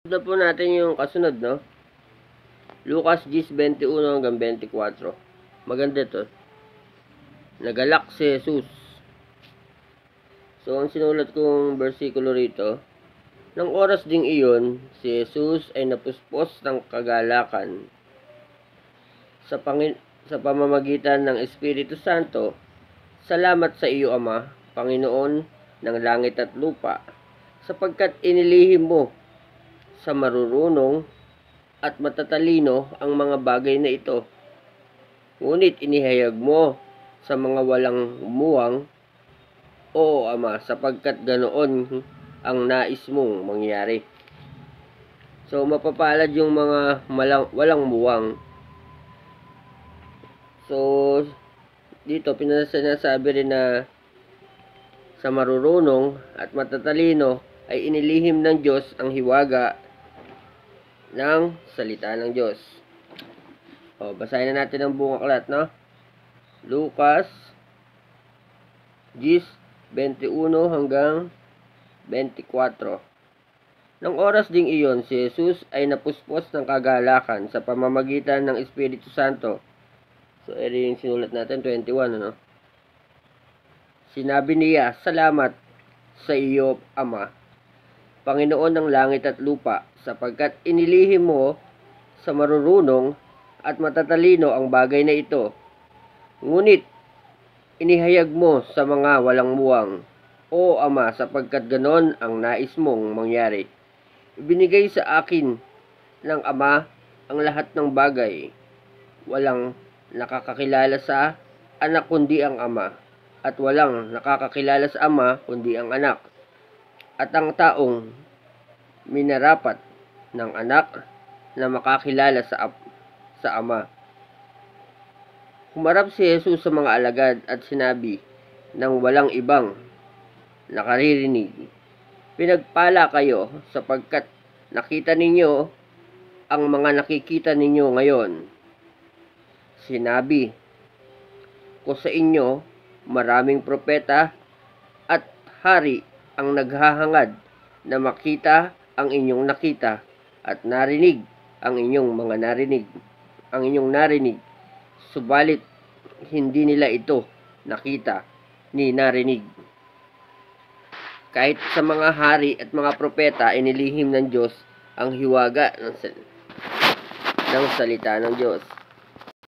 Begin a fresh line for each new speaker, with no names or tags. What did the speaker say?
Na po natin yung kasunod, no? Lucas 10:21 hanggang 24. Maganda to. Nagalak si Jesus. So, ang sinulat kong versikulo rito, nang oras ding iyon, si Jesus ay napuspos ng kagalakan sa pamamagitan ng Espiritu Santo. Salamat sa iyo, Ama, Panginoon ng langit at lupa, sapagkat inilihim mo sa marurunong at matatalino ang mga bagay na ito. Ngunit inihayag mo sa mga walang muwang. Oo, Ama, sapagkat ganoon ang nais mong mangyari. So, mapapalad yung mga walang muwang. So, dito pinasinasabi rin na sa marurunong at matatalino ay inilihim ng Diyos ang hiwaga ng salita ng Diyos. O, basahin na natin ang buong aklat, no? Lucas 10:21 hanggang 24. Nang oras ding iyon, si Jesus ay napuspos ng kagalakan sa pamamagitan ng Espiritu Santo. So, ito yung sinulat natin, 21, ano? Sinabi niya, salamat sa iyo, Ama, Panginoon ng langit at lupa, sapagkat inilihim mo sa marurunong at matatalino ang bagay na ito. Ngunit, inihayag mo sa mga walang muwang. O Ama, sapagkat ganon ang nais mong mangyari. Ibinigay sa akin ng Ama ang lahat ng bagay. Walang nakakakilala sa anak kundi ang Ama, at walang nakakakilala sa Ama kundi ang anak, at ang taong minarapat ng anak na makakilala sa Ama. Humarap si Jesus sa mga alagad at sinabi ng walang ibang nakaririnig, pinagpala kayo sapagkat nakita ninyo ang mga nakikita ninyo ngayon. Sinabi ko sa inyo, maraming propeta at hari ang naghahangad na makita ang inyong nakita at narinig ang inyong narinig. Subalit hindi nila ito nakita ni narinig. Kahit sa mga hari at mga propeta, inilihim ng Diyos ang hiwaga ng salita ng Diyos.